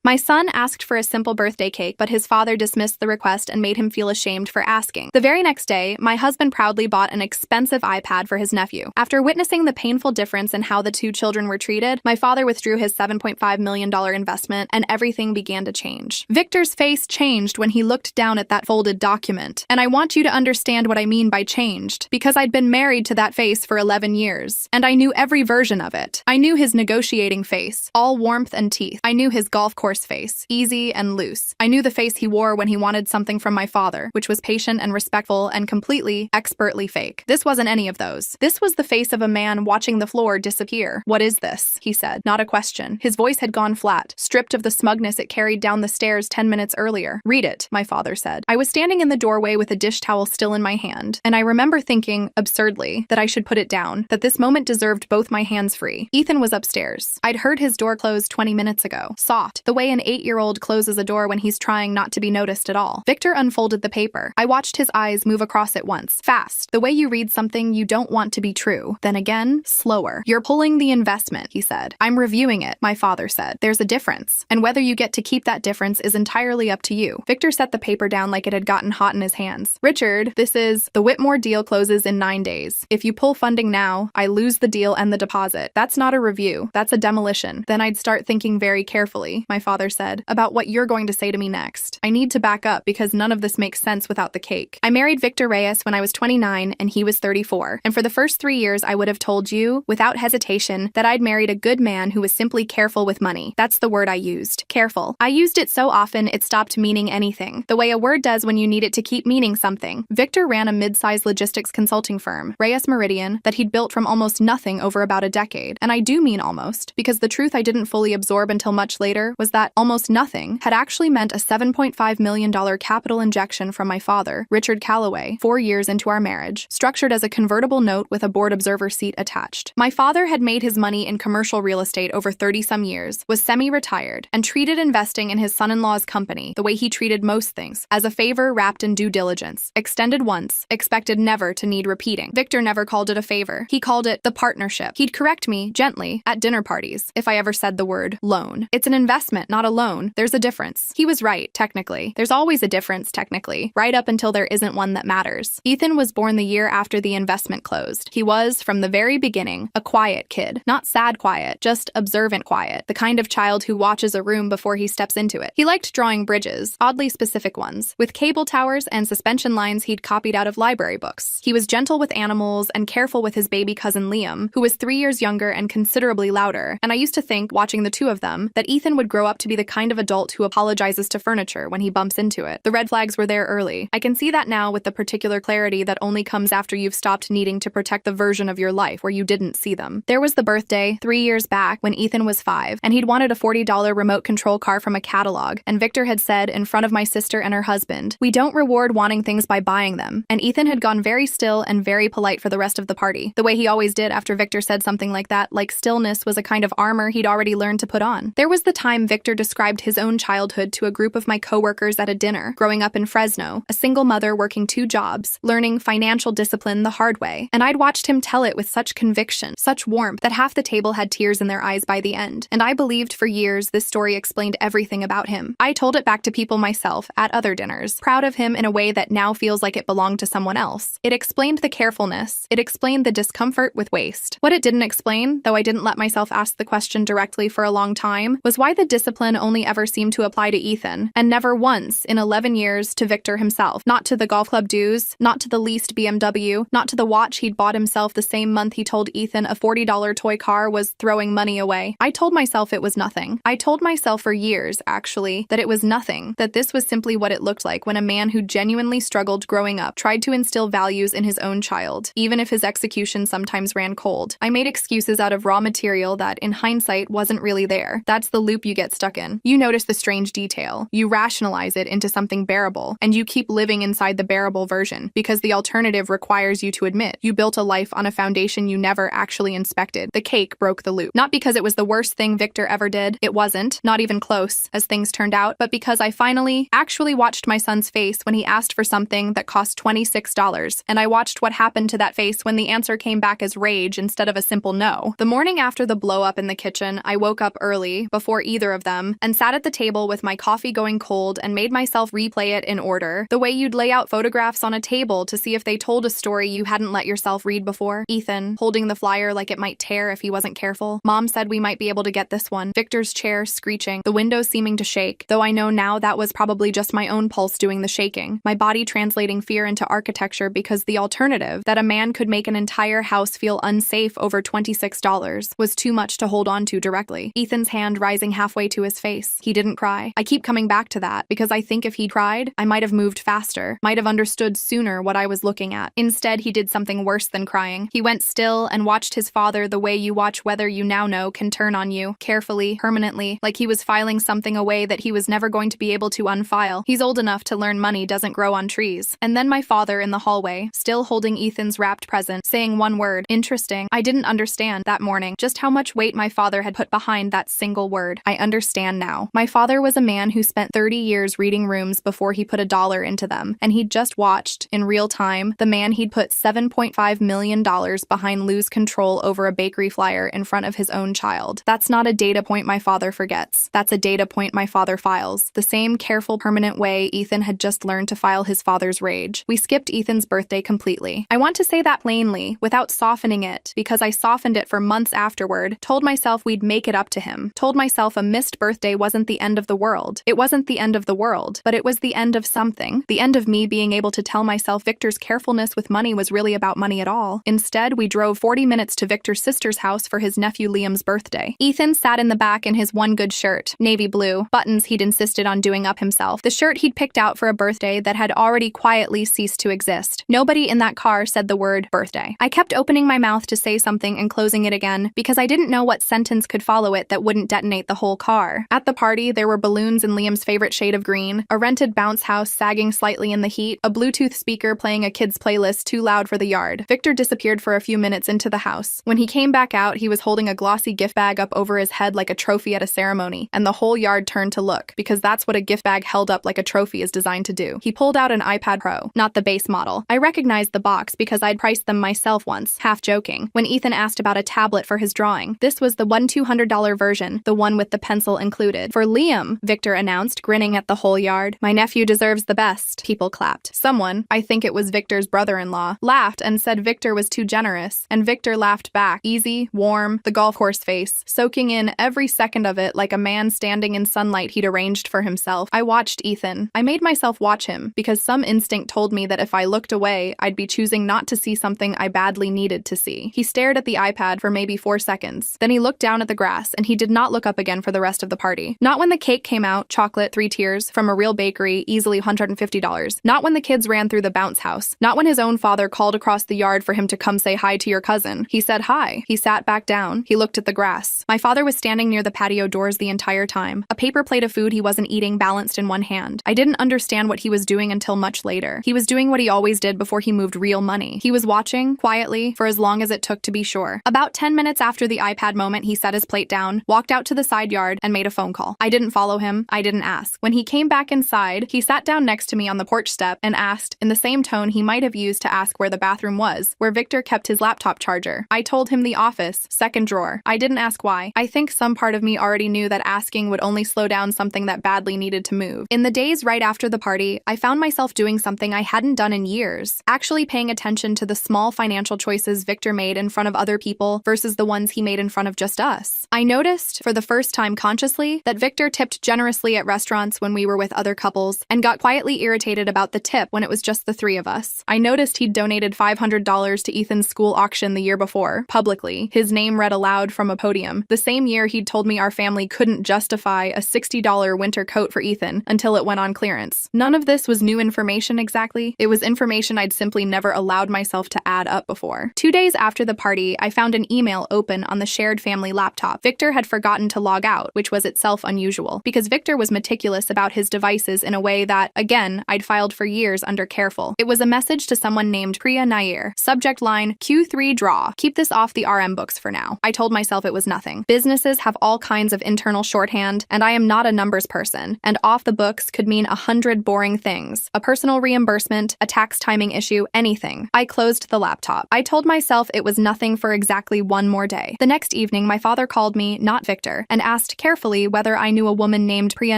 My son asked for a simple birthday cake, but his father dismissed the request and made him feel ashamed for asking. The very next day, my husband proudly bought an expensive iPad for his nephew. After witnessing the painful difference in how the two children were treated, my father withdrew his $7.5 million investment, and everything began to change. Victor's face changed when he looked down at that folded document. And I want you to understand what I mean by changed, because I'd been married to that face for 11 years, and I knew every version of it. I knew his negotiating face, all warmth and teeth. I knew his golf course face, easy and loose. I knew the face he wore when he wanted something from my father, which was patient and respectful and completely, expertly fake. This wasn't any of those. This was the face of a man watching the floor disappear. "What is this?" he said, not a question. His voice had gone flat, stripped of the smugness it carried down the stairs 10 minutes earlier. "Read it," my father said. I was standing in the doorway with a dish towel still in my hand, and I remember thinking, absurdly, that I should put it down, that this moment deserved both my hands free. Ethan was upstairs. I'd heard his door close 20 minutes ago. Soft, the way an 8-year-old closes a door when he's trying not to be noticed at all. Victor unfolded the paper. I watched his eyes move across it once. Fast, the way you read something you don't want to be true. Then again, slower. "You're pulling the investment," he said. "I'm reviewing it," my father said. "There's a difference, and whether you get to keep that difference is entirely up to you." Victor set the paper down like it had gotten hot in his hands. "Richard, the Whitmore deal closes in 9 days. If you pull funding now, I lose the deal and the deposit. That's not a review. That's a demolition." Then I'd start thinking very carefully, my father said, about what you're going to say to me next. I need to back up because none of this makes sense without the cake. I married Victor Reyes when I was 29 and he was 34. And for the first 3 years, I would have told you, without hesitation, that I'd married a good man who was simply careful with money. That's the word I used. Careful. I used it so often it stopped meaning anything. The way a word does when you need it to keep meaning something. Victor ran a mid-sized logistics consulting firm, Reyes Meridian, that he'd built from almost nothing over about a decade. And I do mean almost, because the truth I didn't fully absorb until much later was that almost nothing had actually meant a $7.5 million capital injection from my father, Richard Calloway, 4 years into our marriage, structured as a convertible note with a board observer seat attached. My father had made his money in commercial real estate over 30-some years, was semi-retired, and treated investing in his son-in-law's company the way he treated most things, as a favor wrapped in due diligence. Extended once, expected never to need repeating. Victor never called it a favor. He called it the partnership. He'd correct me, gently, at dinner parties, if I ever said the word loan. It's an investment, not a loan. There's a difference. He was right, technically. There's always a difference, technically, right up until there isn't one that matters. Ethan was born the year after the investment closed. He was, from the very beginning, a quiet kid. Not sad quiet, just observant quiet. The kind of child who watches a room before he steps into it. He liked drawing bridges, oddly specific ones, with cable towers and suspension lines he'd copied out of library books. He was gentle with animals and careful with his baby cousin Liam, who was 3 years younger and considerably louder, and I used to think, watching the two of them, that Ethan would grow up to be the kind of adult who apologizes to furniture when he bumps into it. The red flags were there early. I can see that now with the particular clarity that only comes after you've stopped needing to protect the version of your life where you didn't see them. There was the birthday, 3 years back, when Ethan was 5, and he'd wanted a $40 remote control car from a catalog, and Victor had said, in front of my sister and her husband, "We don't reward wanting things by buying them," and Ethan had gone very still and very polite for the rest of the party, the way he always did after Victor said something like that, like stillness was a kind of armor he'd already learned to put on. There was the time Victor described his own childhood to a group of my coworkers at a dinner, growing up in Fresno, a single mother working 2 jobs, learning financial discipline the hard way, and I'd watched him tell it with such conviction, such warmth, that half the table had tears in their eyes by the end, and I believed for years this story explained everything about him. I told it back to people myself, at other dinners, proud of him in a way that now feels like it belonged to someone else. It explained the carefulness, it explained the discomfort with waste. What it didn't explain, though I didn't let myself ask the question directly for a long time, was why the discipline only ever seemed to apply to Ethan, and never once, in 11 years, to Victor himself. Not to the golf club dues, not to the leased BMW, not to the watch he'd bought himself the same month he told Ethan a $40 toy car was throwing money away. I told myself it was nothing. I told myself for years, actually, that it was nothing, that this was simply what it looked like when a man who genuinely struggled growing up tried to instill values in his own child, even if his execution sometimes ran cold. I made excuses out of raw material that, in hindsight, wasn't really there. That's the loop you get stuck in. You notice the strange detail, you rationalize it into something bearable, and you keep living inside the bearable version, because the alternative requires you to admit you built a life on a foundation you never actually inspected. The cake broke the loop. Not because it was the worst thing Victor ever did, it wasn't, not even close, as things turned out, but because I finally, actually watched my son's face when he asked for something that cost $26, and I watched what happened to that face when the answer came back as rage instead of a simple no. The morning after the blow-up in the kitchen, I woke up early, before either of them them, and sat at the table with my coffee going cold and made myself replay it in order, the way you'd lay out photographs on a table to see if they told a story you hadn't let yourself read before. Ethan, holding the flyer like it might tear if he wasn't careful. Mom said we might be able to get this one. Victor's chair screeching, the window seeming to shake, though I know now that was probably just my own pulse doing the shaking, my body translating fear into architecture because the alternative, that a man could make an entire house feel unsafe over $26, was too much to hold on to directly. Ethan's hand rising halfway to his face. He didn't cry. I keep coming back to that because I think if he'd cried, I might have moved faster, might have understood sooner what I was looking at. Instead, he did something worse than crying. He went still and watched his father the way you watch whether you now know can turn on you, carefully, permanently, like he was filing something away that he was never going to be able to unfile. He's old enough to learn money doesn't grow on trees. And then my father in the hallway, still holding Ethan's wrapped present, saying one word, interesting. I didn't understand that morning just how much weight my father had put behind that single word. I understand now. My father was a man who spent 30 years reading rooms before he put a dollar into them, and he'd just watched, in real time, the man he'd put $7.5 million behind lose control over a bakery flyer in front of his own child. That's not a data point my father forgets. That's a data point my father files, the same careful, permanent way Ethan had just learned to file his father's rage. We skipped Ethan's birthday completely. I want to say that plainly, without softening it, because I softened it for months afterward, told myself we'd make it up to him, told myself a missed birthday wasn't the end of the world. It wasn't the end of the world, but it was the end of something. The end of me being able to tell myself Victor's carefulness with money was really about money at all. Instead, we drove 40 minutes to Victor's sister's house for his nephew Liam's birthday. Ethan sat in the back in his one good shirt, navy blue, buttons he'd insisted on doing up himself, the shirt he'd picked out for a birthday that had already quietly ceased to exist. Nobody in that car said the word birthday. I kept opening my mouth to say something and closing it again because I didn't know what sentence could follow it that wouldn't detonate the whole car. At the party, there were balloons in Liam's favorite shade of green, a rented bounce house sagging slightly in the heat, a Bluetooth speaker playing a kid's playlist too loud for the yard. Victor disappeared for a few minutes into the house. When he came back out, he was holding a glossy gift bag up over his head like a trophy at a ceremony, and the whole yard turned to look, because that's what a gift bag held up like a trophy is designed to do. He pulled out an iPad Pro, not the base model. I recognized the box because I'd priced them myself once, half joking, when Ethan asked about a tablet for his drawing. This was the $200 version, the one with the pencil included. For Liam, Victor announced, grinning at the whole yard. My nephew deserves the best. People clapped. Someone, I think it was Victor's brother-in-law, laughed and said Victor was too generous, and Victor laughed back, easy, warm, the golf course face, soaking in every second of it like a man standing in sunlight he'd arranged for himself. I watched Ethan. I made myself watch him, because some instinct told me that if I looked away, I'd be choosing not to see something I badly needed to see. He stared at the iPad for maybe 4 seconds. Then he looked down at the grass, and he did not look up again for the rest of the party. Not when the cake came out, chocolate, 3 tiers, from a real bakery, easily $150. Not when the kids ran through the bounce house. Not when his own father called across the yard for him to come say hi to your cousin. He said hi. He sat back down. He looked at the grass. My father was standing near the patio doors the entire time, a paper plate of food he wasn't eating balanced in one hand. I didn't understand what he was doing until much later. He was doing what he always did before he moved real money. He was watching, quietly, for as long as it took to be sure. About 10 minutes after the iPad moment, he set his plate down, walked out to the side yard, and made a phone call. I didn't follow him. I didn't ask. When he came back inside, he sat down next to me on the porch step and asked, in the same tone he might have used to ask where the bathroom was, where Victor kept his laptop charger. I told him the office, second drawer. I didn't ask why. I think some part of me already knew that asking would only slow down something that badly needed to move. In the days right after the party, I found myself doing something I hadn't done in years, actually paying attention to the small financial choices Victor made in front of other people versus the ones he made in front of just us. I noticed, for the first time consciously, that Victor tipped generously at restaurants when we were with other couples, and got quietly irritated about the tip when it was just the 3 of us. I noticed he'd donated $500 to Ethan's school auction the year before, publicly, his name read aloud from a podium, the same year he'd told me our family couldn't justify a $60 winter coat for Ethan until it went on clearance. None of this was new information exactly. It was information I'd simply never allowed myself to add up before. 2 days after the party, I found an email open on the shared family laptop. Victor had forgotten to log out, which was itself unusual, because Victor was meticulous about his devices in a way that, again, I'd filed for years under careful. It was a message to someone named Priya Nair. Subject line, Q3 draw. Keep this off the RM books for now. I told myself it was nothing. Businesses have all kinds of internal shorthand, and I am not a numbers person, and off the books could mean 100 boring things. A personal reimbursement, a tax timing issue, anything. I closed the laptop. I told myself it was nothing for exactly 1 more day. The next evening, my father called me, not Victor, and asked carefully carefully whether I knew a woman named Priya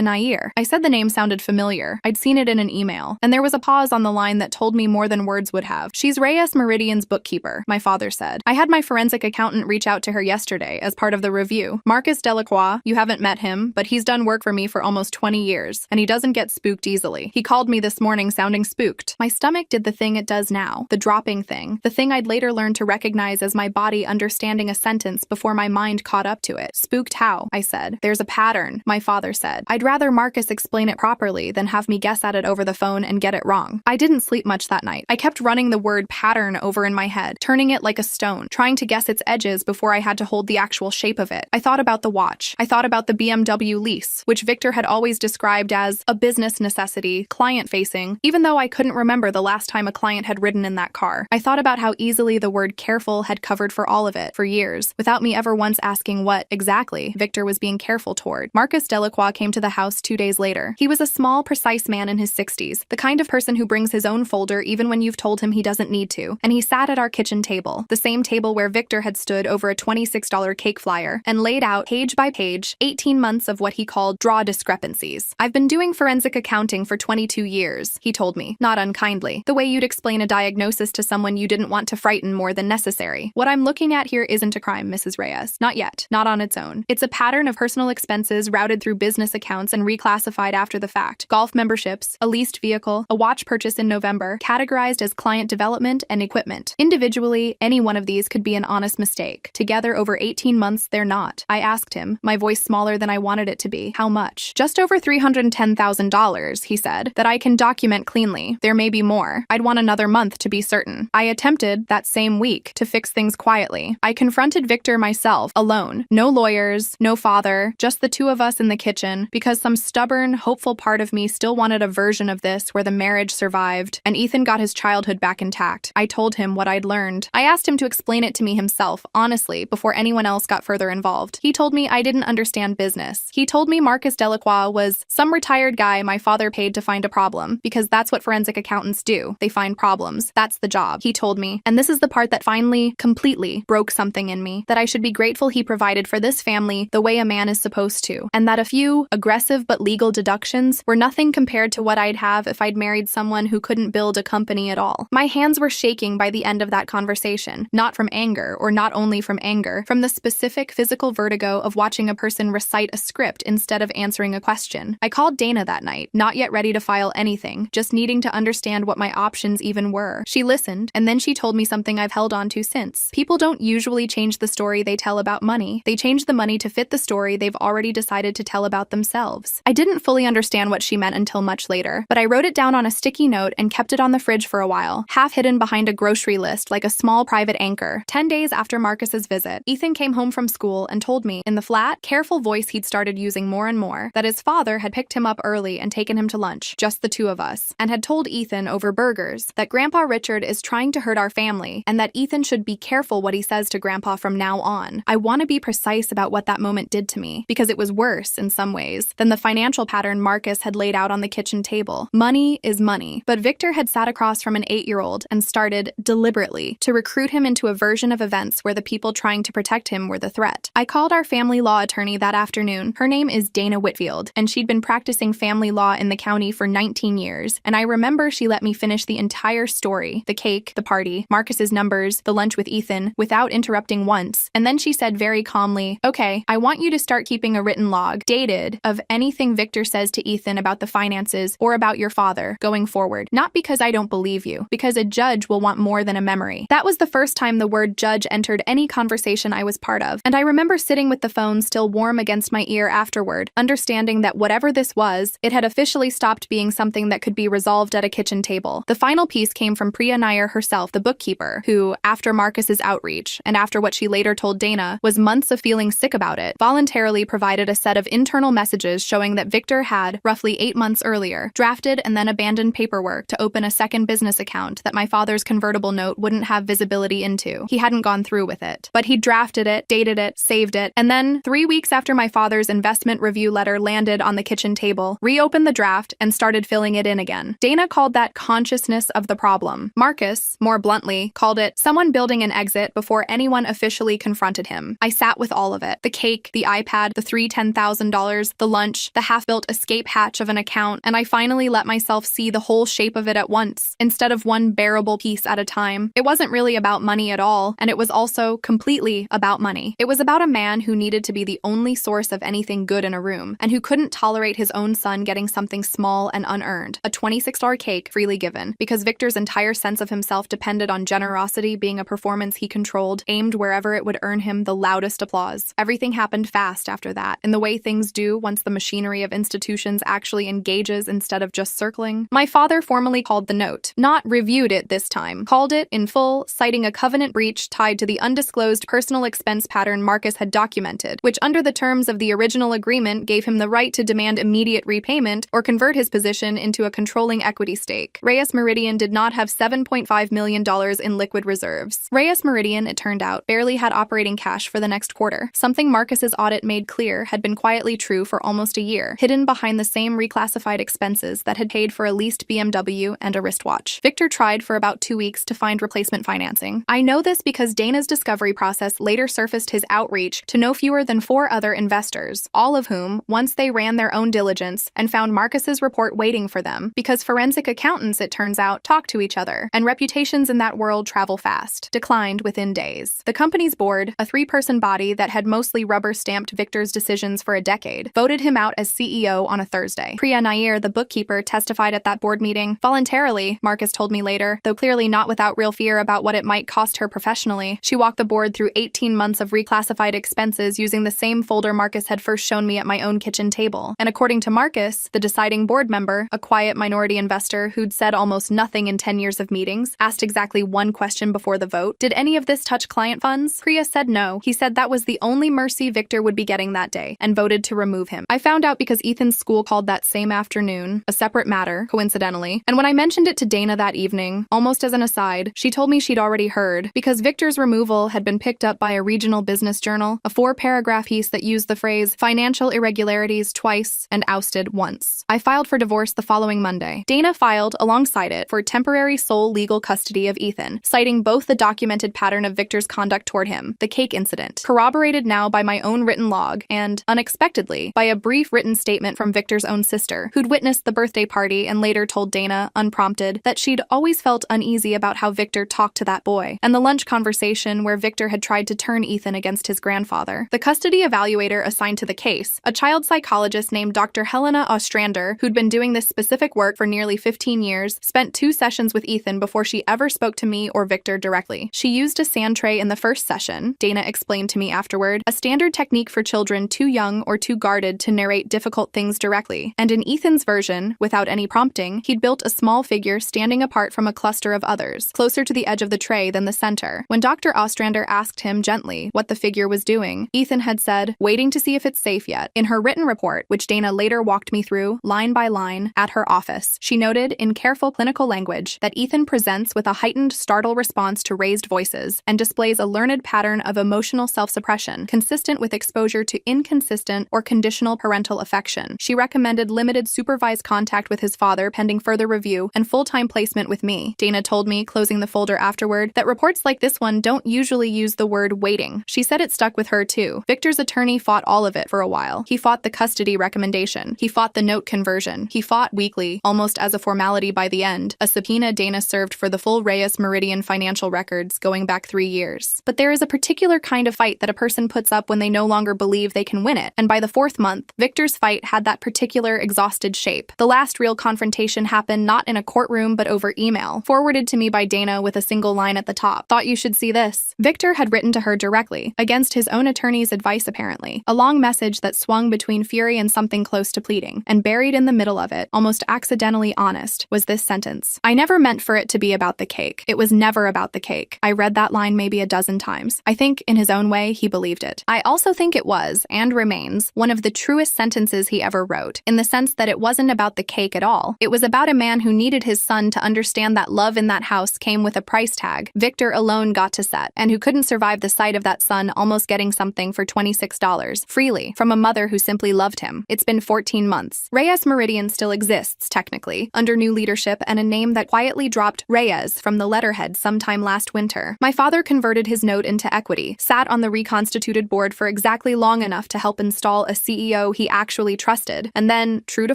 Nair. I said the name sounded familiar. I'd seen it in an email. And there was a pause on the line that told me more than words would have. She's Reyes Meridian's bookkeeper, my father said. I had my forensic accountant reach out to her yesterday as part of the review. Marcus Delacroix, you haven't met him, but he's done work for me for almost 20 years, and he doesn't get spooked easily. He called me this morning sounding spooked. My stomach did the thing it does now, the dropping thing, the thing I'd later learn to recognize as my body understanding a sentence before my mind caught up to it. Spooked how? I said. There's a pattern, my father said. I'd rather Marcus explain it properly than have me guess at it over the phone and get it wrong. I didn't sleep much that night. I kept running the word pattern over in my head, turning it like a stone, trying to guess its edges before I had to hold the actual shape of it. I thought about the watch. I thought about the BMW lease, which Victor had always described as a business necessity, client-facing, even though I couldn't remember the last time a client had ridden in that car. I thought about how easily the word careful had covered for all of it, for years, without me ever once asking what, exactly, Victor was being careful toward. Marcus Delacroix came to the house 2 days later. He was a small, precise man in his 60s, the kind of person who brings his own folder even when you've told him he doesn't need to, and he sat at our kitchen table, the same table where Victor had stood over a $26 cake flyer, and laid out, page by page, 18 months of what he called draw discrepancies. I've been doing forensic accounting for 22 years, he told me, not unkindly, the way you'd explain a diagnosis to someone you didn't want to frighten more than necessary. What I'm looking at here isn't a crime, Mrs. Reyes. Not yet. Not on its own. It's a pattern of personal expenses routed through business accounts and reclassified after the fact. Golf memberships, a leased vehicle, a watch purchase in November, categorized as client development and equipment. Individually, any one of these could be an honest mistake. Together over 18 months, they're not. I asked him, my voice smaller than I wanted it to be. How much? Just over $310,000, he said, that I can document cleanly. There may be more. I'd want another month to be certain. I attempted, that same week, to fix things quietly. I confronted Victor myself, alone. No lawyers, no father, just the two of us in the kitchen, because some stubborn, hopeful part of me still wanted a version of this where the marriage survived, and Ethan got his childhood back intact. I told him what I'd learned. I asked him to explain it to me himself, honestly, before anyone else got further involved. He told me I didn't understand business. He told me Marcus Delacroix was some retired guy my father paid to find a problem, because that's what forensic accountants do. They find problems. That's the job, he told me. And this is the part that finally, completely, broke something in me, that I should be grateful he provided for this family the way a man is supposed to, and that a few aggressive but legal deductions were nothing compared to what I'd have if I'd married someone who couldn't build a company at all. My hands were shaking by the end of that conversation, not from anger, or not only from anger, from the specific physical vertigo of watching a person recite a script instead of answering a question. I called Dana that night, not yet ready to file anything, just needing to understand what my options even were. She listened, and then she told me something I've held on to since. People don't usually change the story they tell about money. They change the money to fit the story they've already decided to tell about themselves. I didn't fully understand what she meant until much later, but I wrote it down on a sticky note and kept it on the fridge for a while, half hidden behind a grocery list like a small private anchor. 10 days after Marcus's visit, Ethan came home from school and told me, in the flat, careful voice he'd started using more and more, that his father had picked him up early and taken him to lunch, just the two of us, and had told Ethan over burgers that Grandpa Richard is trying to hurt our family and that Ethan should be careful what he says to Grandpa from now on. I want to be precise about what that moment did to me, because it was worse, in some ways, than the financial pattern Marcus had laid out on the kitchen table. Money is money. But Victor had sat across from an 8-year-old and started, deliberately, to recruit him into a version of events where the people trying to protect him were the threat. I called our family law attorney that afternoon. Her name is Dana Whitfield, and she'd been practicing family law in the county for 19 years, and I remember she let me finish the entire story, the cake, the party, Marcus's numbers, the lunch with Ethan, without interrupting once, and then she said very calmly, okay, I want you to start keeping a written log, dated, of anything Victor says to Ethan about the finances or about your father, going forward. Not because I don't believe you, because a judge will want more than a memory. That was the first time the word judge entered any conversation I was part of, and I remember sitting with the phone still warm against my ear afterward, understanding that whatever this was, it had officially stopped being something that could be resolved at a kitchen table. The final piece came from Priya Nair herself, the bookkeeper, who, after Marcus's outreach, and after what she later told Dana was months of feeling sick about it, voluntarily provided a set of internal messages showing that Victor had, roughly 8 months earlier, drafted and then abandoned paperwork to open a second business account that my father's convertible note wouldn't have visibility into. He hadn't gone through with it. But he drafted it, dated it, saved it, and then, 3 weeks after my father's investment review letter landed on the kitchen table, reopened the draft and started filling it in again. Dana called that consciousness of the problem. Marcus, more bluntly, called it someone building an exit before anyone officially confronted him. I sat with all of it. The cake, the iPad, iPad, the three $10,000, the lunch, the half-built escape hatch of an account, and I finally let myself see the whole shape of it at once, instead of one bearable piece at a time. It wasn't really about money at all, and it was also completely about money. It was about a man who needed to be the only source of anything good in a room, and who couldn't tolerate his own son getting something small and unearned, a $26 cake freely given, because Victor's entire sense of himself depended on generosity being a performance he controlled, aimed wherever it would earn him the loudest applause. Everything happened fast after that, in the way things do once the machinery of institutions actually engages instead of just circling. My father formally called the note, not reviewed it this time, called it in full, citing a covenant breach tied to the undisclosed personal expense pattern Marcus had documented, which under the terms of the original agreement gave him the right to demand immediate repayment or convert his position into a controlling equity stake. Reyes Meridian did not have $7.5 million in liquid reserves. Reyes Meridian, it turned out, barely had operating cash for the next quarter, something Marcus's audit made clear had been quietly true for almost a year, hidden behind the same reclassified expenses that had paid for a leased BMW and a wristwatch. Victor tried for about 2 weeks to find replacement financing. I know this because Dana's discovery process later surfaced his outreach to no fewer than 4 other investors, all of whom, once they ran their own diligence and found Marcus's report waiting for them, because forensic accountants, it turns out, talk to each other, and reputations in that world travel fast, declined within days. The company's board, a 3-person body that had mostly rubber-stamped Victor's decisions for a decade, voted him out as CEO on a Thursday. Priya Nair, the bookkeeper, testified at that board meeting, voluntarily, Marcus told me later, though clearly not without real fear about what it might cost her professionally. She walked the board through 18 months of reclassified expenses using the same folder Marcus had first shown me at my own kitchen table. And according to Marcus, the deciding board member, a quiet minority investor who'd said almost nothing in 10 years of meetings, asked exactly one question before the vote: did any of this touch client funds? Priya said no. He said that was the only mercy Victor would be getting that day, and voted to remove him. I found out because Ethan's school called that same afternoon, a separate matter, coincidentally, and when I mentioned it to Dana that evening, almost as an aside, she told me she'd already heard, because Victor's removal had been picked up by a regional business journal, a 4-paragraph piece that used the phrase financial irregularities twice and ousted once. I filed for divorce the following Monday. Dana filed, alongside it, for temporary sole legal custody of Ethan, citing both the documented pattern of Victor's conduct toward him, the cake incident, corroborated now by my own written log, and, unexpectedly, by a brief written statement from Victor's own sister, who'd witnessed the birthday party and later told Dana, unprompted, that she'd always felt uneasy about how Victor talked to that boy, and the lunch conversation where Victor had tried to turn Ethan against his grandfather. The custody evaluator assigned to the case, a child psychologist named Dr. Helena Ostrander, who'd been doing this specific work for nearly 15 years, spent 2 sessions with Ethan before she ever spoke to me or Victor directly. She used a sand tray in the first session, Dana explained to me afterward, a standard technique for children too young or too guarded to narrate difficult things directly, and in Ethan's version, without any prompting, he'd built a small figure standing apart from a cluster of others, closer to the edge of the tray than the center. When Dr. Ostrander asked him gently what the figure was doing, Ethan had said, waiting to see if it's safe yet. In her written report, which Dana later walked me through, line by line, at her office, she noted, in careful clinical language, that Ethan presents with a heightened startle response to raised voices, and displays a learned pattern of emotional self-suppression, consistent with exposure to inconsistent or conditional parental affection. She recommended limited supervised contact with his father pending further review, and full-time placement with me. Dana told me, closing the folder afterward, that reports like this one don't usually use the word waiting. She said it stuck with her too. Victor's attorney fought all of it for a while. He fought the custody recommendation. He fought the note conversion. He fought weekly, almost as a formality by the end, a subpoena Dana served for the full Reyes Meridian financial records going back 3 years. But there is a particular kind of fight that a person puts up when they no longer believe they can win it, and by the 4th month, Victor's fight had that particular exhausted shape. The last real confrontation happened not in a courtroom but over email, forwarded to me by Dana with a single line at the top. Thought you should see this. Victor had written to her directly, against his own attorney's advice apparently, a long message that swung between fury and something close to pleading, and buried in the middle of it, almost accidentally honest, was this sentence: I never meant for it to be about the cake. It was never about the cake. I read that line maybe a dozen times. I think, in his own way, he believed it. I also think it was, and remains, one of the truest sentences he ever wrote, in the sense that it wasn't about the cake at all. It was about a man who needed his son to understand that love in that house came with a price tag Victor alone got to set, and who couldn't survive the sight of that son almost getting something for $26, freely, from a mother who simply loved him. It's been 14 months. Reyes Meridian still exists, technically, under new leadership and a name that quietly dropped Reyes from the letterhead sometime last winter. My father converted his note into equity, sat on the reconstituted board for exactly long long enough to help install a CEO he actually trusted, and then, true to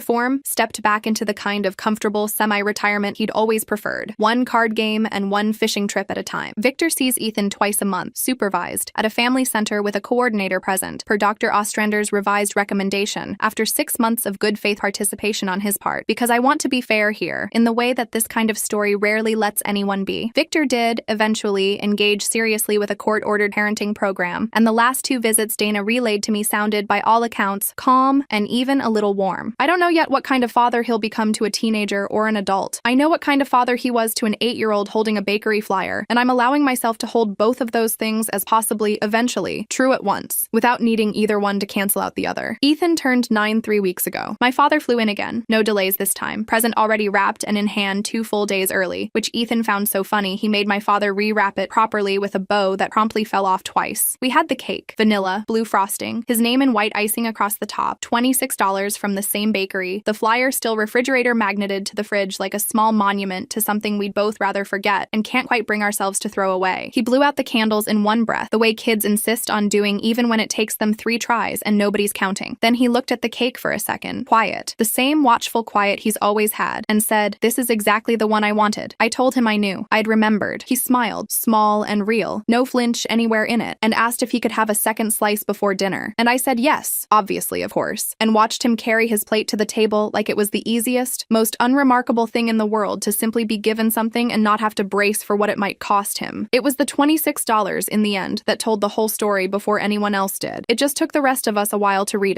form, stepped back into the kind of comfortable semi-retirement he'd always preferred. One card game and one fishing trip at a time. Victor sees Ethan twice a month, supervised, at a family center with a coordinator present, per Dr. Ostrander's revised recommendation, after 6 months of good faith participation on his part. Because I want to be fair here, in the way that this kind of story rarely lets anyone be. Victor did, eventually, engage seriously with a court-ordered parenting program, and the last 2 visits Dana relayed to me sounded, by all accounts, calm and even a little warm. I don't know yet what kind of father he'll become to a teenager or an adult. I know what kind of father he was to an 8-year-old holding a bakery flyer, and I'm allowing myself to hold both of those things as possibly, eventually, true at once, without needing either one to cancel out the other. Ethan turned 9 3 weeks ago. My father flew in again. No delays this time. Present already wrapped and in hand 2 full days early, which Ethan found so funny he made my father rewrap it properly with a bow that promptly fell off twice. We had the cake. Vanilla, blue frosting, his name in white icing across the top, $26 from the same bakery, the flyer still refrigerator magneted to the fridge like a small monument to something we'd both rather forget and can't quite bring ourselves to throw away. He blew out the candles in one breath, the way kids insist on doing even when it takes them 3 tries and nobody's counting. Then he looked at the cake for a second, quiet, the same watchful quiet he's always had, and said, "This is exactly the one I wanted." I told him I knew. I'd remembered. He smiled, small and real, no flinch anywhere in it, and asked if he could have a second slice before dinner. And I said yes, obviously, of course, and watched him carry his plate to the table like it was the easiest, most unremarkable thing in the world to simply be given something and not have to brace for what it might cost him. It was the $26 in the end that told the whole story before anyone else did. It just took the rest of us a while to read it.